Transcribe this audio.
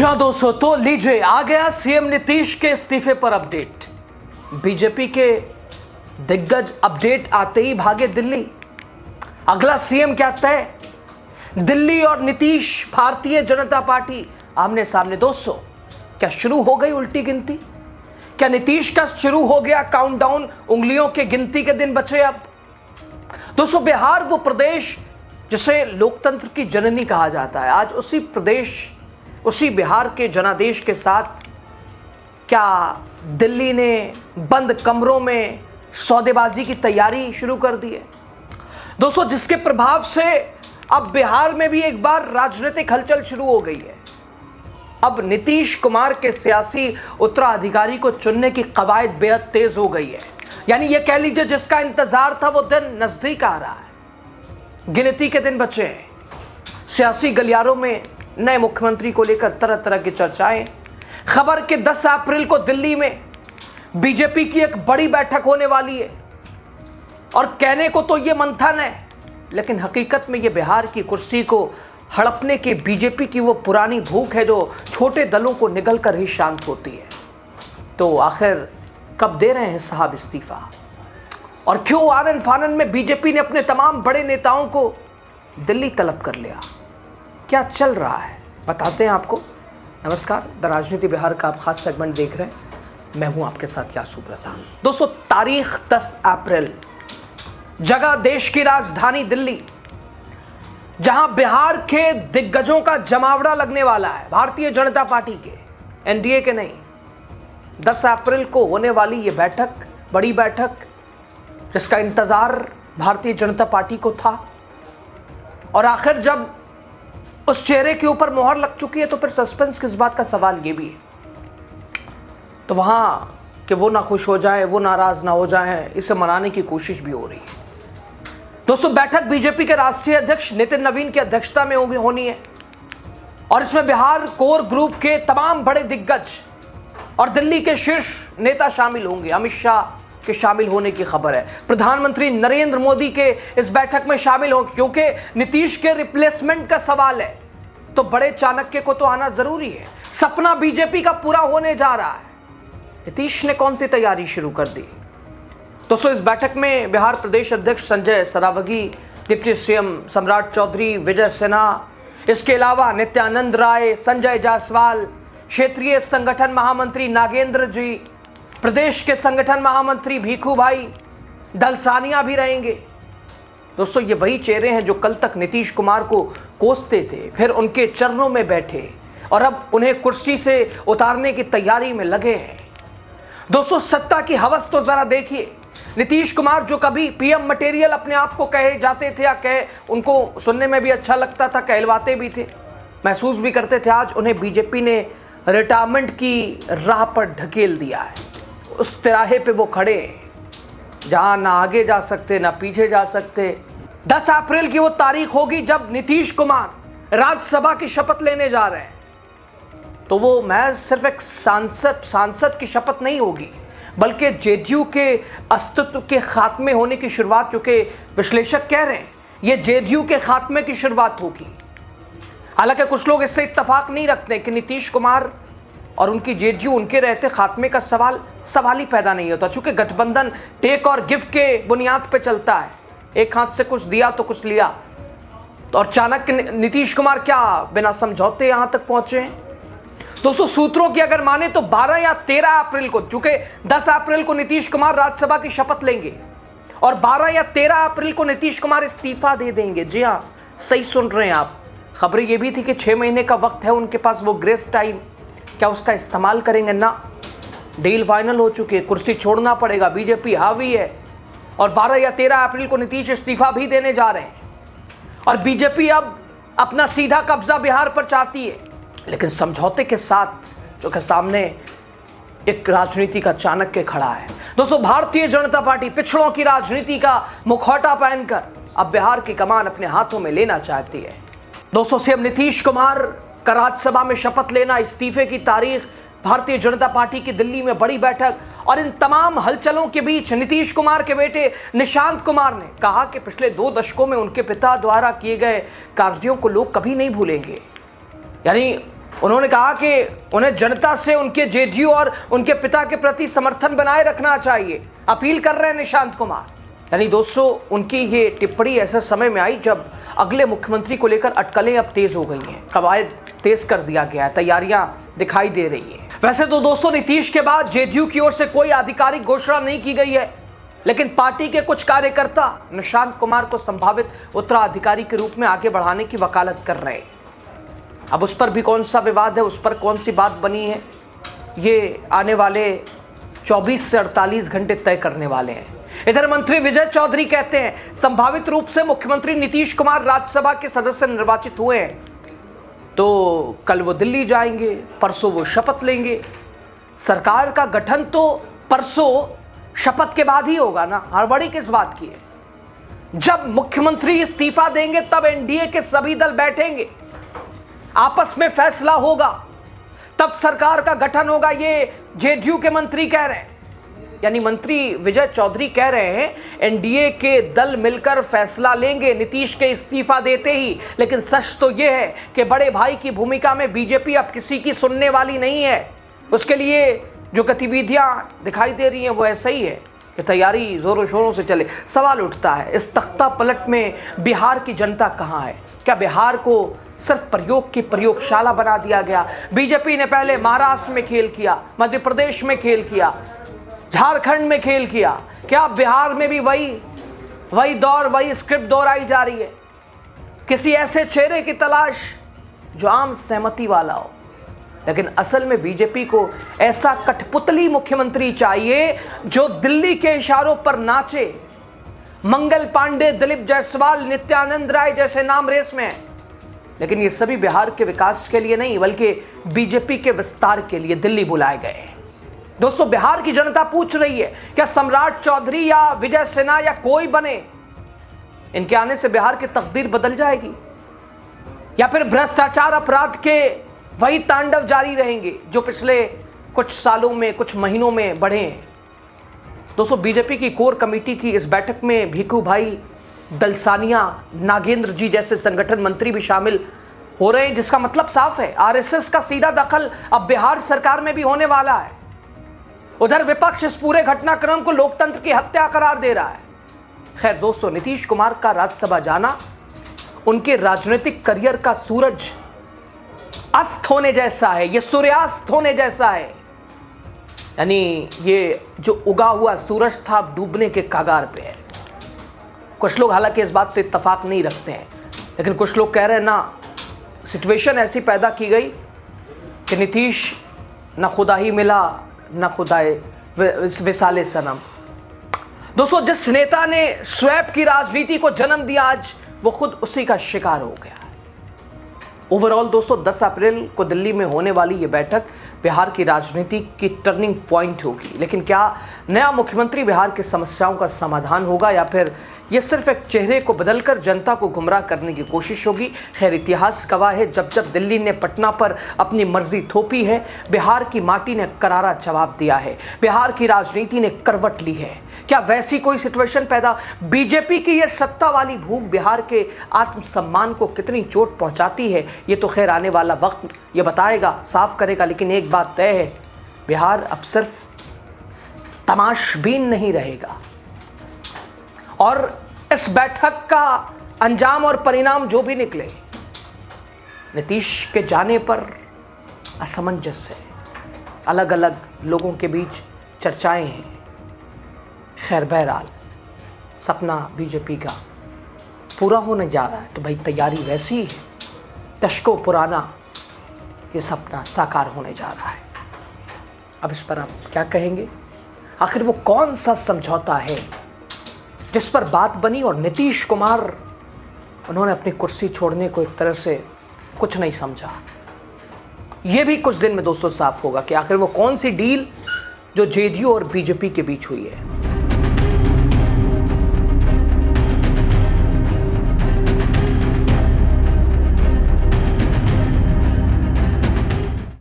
जी हाँ दोस्तों, तो लीजिए आ गया सीएम नीतीश के इस्तीफे पर अपडेट। बीजेपी के दिग्गज अपडेट आते ही भागे दिल्ली। अगला सीएम क्या तय? दिल्ली और नीतीश, भारतीय जनता पार्टी आमने सामने। दोस्तों, क्या शुरू हो गई उल्टी गिनती? क्या नीतीश का शुरू हो गया काउंटडाउन? उंगलियों के गिनती के दिन बचे अब। दोस्तों, बिहार वो प्रदेश जिसे लोकतंत्र की जननी कहा जाता है, आज उसी प्रदेश, उसी बिहार के जनादेश के साथ क्या दिल्ली ने बंद कमरों में सौदेबाजी की तैयारी शुरू कर दी है? दोस्तों, जिसके प्रभाव से अब बिहार में भी एक बार राजनीतिक हलचल शुरू हो गई है। अब नीतीश कुमार के सियासी उत्तराधिकारी को चुनने की कवायद बेहद तेज हो गई है। यानी यह कह लीजिए, जिसका इंतजार था वो दिन नजदीक आ रहा है। गिनती के दिन बचे हैं। सियासी गलियारों में नए मुख्यमंत्री को लेकर तरह तरह की चर्चाएं। खबर के 10 अप्रैल को दिल्ली में बीजेपी की एक बड़ी बैठक होने वाली है। और कहने को तो यह मंथन है, लेकिन हकीकत में यह बिहार की कुर्सी को हड़पने की बीजेपी की वो पुरानी भूख है जो छोटे दलों को निगल कर ही शांत होती है। तो आखिर कब दे रहे हैं साहब इस्तीफा? और क्यों आनन फानन में बीजेपी ने अपने तमाम बड़े नेताओं को दिल्ली तलब कर लिया? क्या चल रहा है बताते हैं आपको। नमस्कार, द राजनीति बिहार का आप खास सेगमेंट देख रहे हैं। मैं हूं आपके साथ यासू प्रसाद। दोस्तों, तारीख 10 अप्रैल, जगह देश की राजधानी दिल्ली, जहां बिहार के दिग्गजों का जमावड़ा लगने वाला है। भारतीय जनता पार्टी के, एनडीए के नहीं। 10 अप्रैल को होने वाली ये बैठक, बड़ी बैठक जिसका इंतजार भारतीय जनता पार्टी को था। और आखिर जब उस चेहरे के ऊपर मोहर लग चुकी है तो फिर सस्पेंस किस बात का सवाल ये भी है। तो वहां कि वो ना खुश हो जाए, वो नाराज ना हो जाए, इसे मनाने की कोशिश भी हो रही है। दोस्तों, बैठक बीजेपी के राष्ट्रीय अध्यक्ष नितिन नवीन की अध्यक्षता में होनी है। और इसमें बिहार कोर ग्रुप के तमाम बड़े दिग्गज और दिल्ली के शीर्ष नेता शामिल होंगे। अमित शाह के शामिल होने की खबर है। प्रधानमंत्री नरेंद्र मोदी के इस बैठक में शामिल होंगे, क्योंकि नीतीश के रिप्लेसमेंट का सवाल है तो बड़े चाणक्य को तो आना जरूरी है। सपना बीजेपी का पूरा होने जा रहा है। नीतीश ने कौन सी तैयारी शुरू कर दी? दोस्तों, इस बैठक में बिहार प्रदेश अध्यक्ष संजय सरावगी, डिप्टी सीएम सम्राट चौधरी, विजय सिन्हा, इसके अलावा नित्यानंद राय, संजय जायसवाल, क्षेत्रीय संगठन महामंत्री नागेंद्र जी, प्रदेश के संगठन महामंत्री भीखू भाई, दलसानिया भी रहेंगे। दोस्तों, ये वही चेहरे हैं जो कल तक नीतीश कुमार को कोसते थे, फिर उनके चरणों में बैठे और अब उन्हें कुर्सी से उतारने की तैयारी में लगे हैं। दोस्तों, सत्ता की हवस तो जरा देखिए। नीतीश कुमार जो कभी पीएम मटेरियल अपने आप को कहे जाते थे, या कहे, उनको सुनने में भी अच्छा लगता था, कहलवाते भी थे, महसूस भी करते थे, आज उन्हें बीजेपी ने रिटायरमेंट की राह पर ढकेल दिया है। उस तिराहे पे वो खड़े हैं जहां ना आगे जा सकते ना पीछे जा सकते। 10 अप्रैल की वो तारीख होगी जब नीतीश कुमार राज्यसभा की शपथ लेने जा रहे हैं। तो वो महज सिर्फ एक सांसद की शपथ नहीं होगी, बल्कि जेडीयू के अस्तित्व के खात्मे होने की शुरुआत, चूंकि विश्लेषक कह रहे हैं ये जेडीयू के खात्मे की शुरुआत होगी। हालांकि कुछ लोग इससे इत्तेफाक नहीं रखते कि नीतीश कुमार और उनकी जेडीयू, उनके रहते खात्मे का सवाल ही पैदा नहीं होता, चूंकि गठबंधन टेक और गिव के बुनियाद पे चलता है। एक हाथ से कुछ दिया तो कुछ लिया। और चाणक्य नीतीश कुमार क्या बिना समझौते यहां तक पहुंचे हैं? दोस्तों, सूत्रों की अगर माने तो 12 या 13 अप्रैल को, चूंकि 10 अप्रैल को नीतीश कुमार राज्यसभा की शपथ लेंगे और 12 या 13 अप्रैल को नीतीश कुमार इस्तीफा दे देंगे। जी हाँ, सही सुन रहे हैं आप। खबरें यह भी थी कि 6 महीने का वक्त है उनके पास, वो ग्रेस टाइम, क्या उसका इस्तेमाल करेंगे? ना, डील फाइनल हो चुकी है, कुर्सी छोड़ना पड़ेगा, बीजेपी हावी है। और 12 या 13 अप्रैल को नीतीश इस्तीफा भी देने जा रहे हैं। और बीजेपी अब अपना सीधा कब्जा बिहार पर चाहती है, लेकिन समझौते के साथ, जो कि सामने एक राजनीति का चाणक्य खड़ा है। दोस्तों, भारतीय जनता पार्टी पिछड़ों की राजनीति का मुखौटा पहनकर अब बिहार की कमान अपने हाथों में लेना चाहती है। दोस्तों, सीएम नीतीश कुमार का राज्यसभा में शपथ लेना, इस्तीफे की तारीख, भारतीय जनता पार्टी की दिल्ली में बड़ी बैठक, और इन तमाम हलचलों के बीच नीतीश कुमार के बेटे निशांत कुमार ने कहा कि पिछले 2 दशकों में उनके पिता द्वारा किए गए कार्यों को लोग कभी नहीं भूलेंगे। यानी उन्होंने कहा कि उन्हें जनता से उनके जेडीयू और उनके पिता के प्रति समर्थन बनाए रखना चाहिए, अपील कर रहे हैं निशांत कुमार। यानी दोस्तों, उनकी ये टिप्पणी ऐसे समय में आई जब अगले मुख्यमंत्री को लेकर अटकलें अब तेज हो गई हैं, कवायद तेज कर दिया गया है, तैयारियां दिखाई दे रही हैं। वैसे तो दोस्तों, नीतीश के बाद जेडीयू की ओर से कोई आधिकारिक घोषणा नहीं की गई है, लेकिन पार्टी के कुछ कार्यकर्ता निशांत कुमार को संभावित उत्तराधिकारी के रूप में आगे बढ़ाने की वकालत कर रहे हैं। अब उस पर भी कौन सा विवाद है, उस पर कौन सी बात बनी है, ये आने वाले 24 से 48 घंटे तय करने वाले हैं। इधर मंत्री विजय चौधरी कहते हैं, संभावित रूप से मुख्यमंत्री नीतीश कुमार राज्यसभा के सदस्य निर्वाचित हुए हैं तो कल वो दिल्ली जाएंगे, परसों वो शपथ लेंगे। सरकार का गठन तो परसों शपथ के बाद ही होगा ना, हड़बड़ी किस बात की है। जब मुख्यमंत्री इस्तीफा देंगे तब एनडीए के सभी दल बैठेंगे, आपस में फैसला होगा, तब सरकार का गठन होगा, ये जेडीयू के मंत्री कह रहे हैं। यानी मंत्री विजय चौधरी कह रहे हैं एनडीए के दल मिलकर फैसला लेंगे नीतीश के इस्तीफा देते ही। लेकिन सच तो यह है कि बड़े भाई की भूमिका में बीजेपी अब किसी की सुनने वाली नहीं है। उसके लिए जो गतिविधियां दिखाई दे रही हैं वो ऐसा ही है कि तैयारी जोरों शोरों से चले। सवाल उठता है, इस तख्ता पलट में बिहार की जनता कहाँ है? क्या बिहार को सिर्फ प्रयोग की प्रयोगशाला बना दिया गया? बीजेपी ने पहले महाराष्ट्र में खेल किया, मध्य प्रदेश में खेल किया, झारखंड में खेल किया, क्या बिहार में भी वही स्क्रिप्ट दोहराई जा रही है? किसी ऐसे चेहरे की तलाश जो आम सहमति वाला हो। लेकिन असल में बीजेपी को ऐसा कठपुतली मुख्यमंत्री चाहिए जो दिल्ली के इशारों पर नाचे। मंगल पांडे, दिलीप जायसवाल, नित्यानंद राय जैसे नाम रेस में हैं, लेकिन ये सभी बिहार के विकास के लिए नहीं बल्कि बीजेपी के विस्तार के लिए दिल्ली बुलाए गए हैं। दोस्तों, बिहार की जनता पूछ रही है, क्या सम्राट चौधरी या विजय सिन्हा या कोई बने, इनके आने से बिहार की तकदीर बदल जाएगी, या फिर भ्रष्टाचार अपराध के वही तांडव जारी रहेंगे जो पिछले कुछ सालों में, कुछ महीनों में बढ़े हैं? दोस्तों, बीजेपी की कोर कमेटी की इस बैठक में भीखू भाई दलसानिया, नागेंद्र जी जैसे संगठन मंत्री भी शामिल हो रहे हैं, जिसका मतलब साफ है आरएसएस का सीधा दखल अब बिहार सरकार में भी होने वाला है। उधर विपक्ष इस पूरे घटनाक्रम को लोकतंत्र की हत्या करार दे रहा है। खैर दोस्तों, नीतीश कुमार का राज्यसभा जाना उनके राजनीतिक करियर का सूरज अस्त होने जैसा है, ये सूर्यास्त होने जैसा है। यानी ये जो उगा हुआ सूरज था अब डूबने के कगार पे है। कुछ लोग हालांकि इस बात से इत्तेफाक नहीं रखते हैं, लेकिन कुछ लोग कह रहे हैं ना, सिचुएशन ऐसी पैदा की गई कि नीतीश ना खुदा ही मिला ना खुदाए विसाले सनम। दोस्तों, जिस नेता ने स्वैप की राजनीति को जन्म दिया, आज वो खुद उसी का शिकार हो गया। ओवरऑल दोस्तों, 10 अप्रैल को दिल्ली में होने वाली ये बैठक बिहार की राजनीति की टर्निंग पॉइंट होगी। लेकिन क्या नया मुख्यमंत्री बिहार की समस्याओं का समाधान होगा या फिर ये सिर्फ एक चेहरे को बदलकर जनता को गुमराह करने की कोशिश होगी? खैर, इतिहास गवाह है, जब जब दिल्ली ने पटना पर अपनी मर्जी थोपी है, बिहार की माटी ने करारा जवाब दिया है, बिहार की राजनीति ने करवट ली है। क्या वैसी कोई सिचुएशन पैदा? बीजेपी की ये सत्ता वाली भूख बिहार के आत्मसम्मान को कितनी चोट पहुंचाती है, ये तो खैर आने वाला वक्त ये बताएगा, साफ करेगा। लेकिन एक बात तय है, बिहार अब सिर्फ तमाशबीन नहीं रहेगा। और इस बैठक का अंजाम और परिणाम जो भी निकले, नीतीश के जाने पर असमंजस है, अलग अलग लोगों के बीच चर्चाएं हैं। खैर बहरहाल, सपना बीजेपी का पूरा होने जा रहा है तो भाई तैयारी वैसी ही है, दशकों पुराना ये सपना साकार होने जा रहा है। अब इस पर आप क्या कहेंगे? आखिर वो कौन सा समझौता है जिस पर बात बनी और नीतीश कुमार उन्होंने अपनी कुर्सी छोड़ने को एक तरह से कुछ नहीं समझा? ये भी कुछ दिन में दोस्तों साफ होगा कि आखिर वो कौन सी डील जो जेडीयू और बीजेपी के बीच हुई है।